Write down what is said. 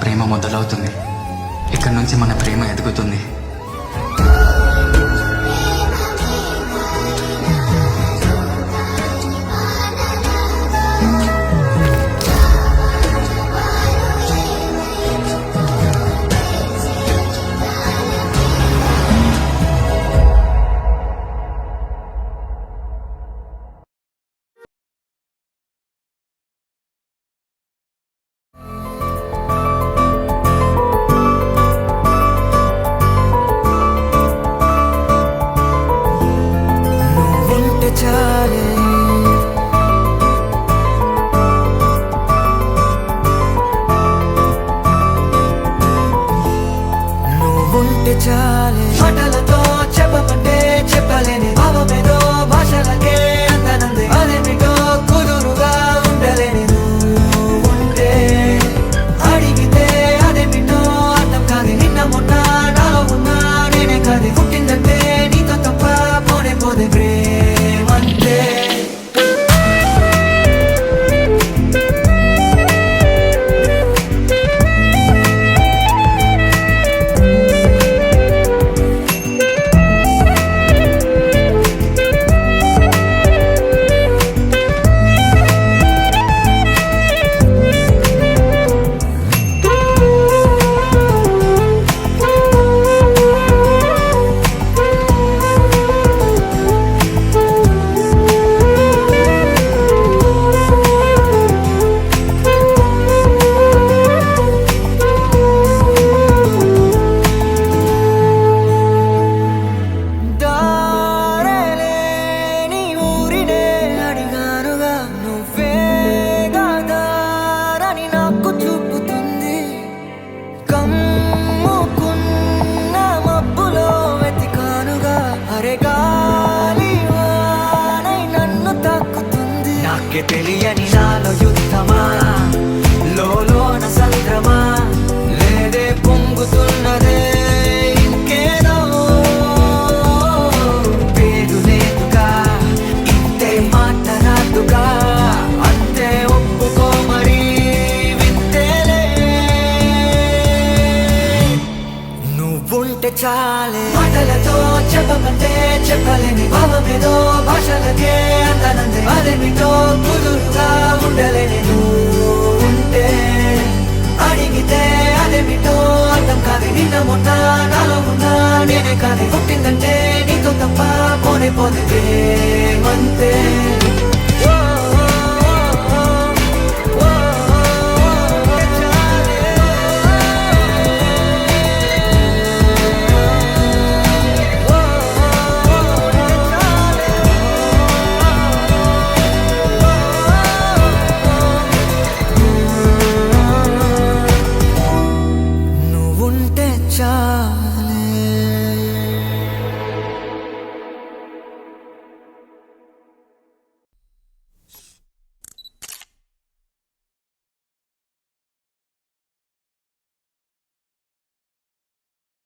ప్రేమ మొదలవుతుంది. ఇక్కడి నుంచి మన ప్రేమ ఎదుగుతుంది. మాటలతో చెప్పమంటే చెప్పలేని భావమేదో భాషలకే అందనంది. అదేమిటో కుదురుగా ఉండలేని నువ్వు ఉంటే, అడిగితే అదేమిటో అర్థం కాదు. నిన్న మొన్న నాలో ఉన్నా నేనే కాదు. పుట్టిందంటే నీతో తప్ప పోనే పోదే ప్రేమంటే. తెలియని నాలో యుద్ధమా, లోన సంద్రమా, లేదే పొంగుతున్నదే ఇంకేదో. పేరు లేదుగా, ఇంతే మాట రాదుగా, అంతే ఒప్పుకో మరి వింతేలే. నువ్వుంటే చాలే. మాటలతో చెప్పమంటే చెప్పలేని భావమేదో భాషలకే అందనంది. అదేమిటో కుదురుగా ఉండలేని నువ్వు ఉంటే, అడిగితే అదేమిటో అర్థం కాదు. నిన్న మొన్న నాలో ఉన్నా నేనే కాదు. పుట్టిందంటే నీతో తప్ప పోనే పోతే అంతే.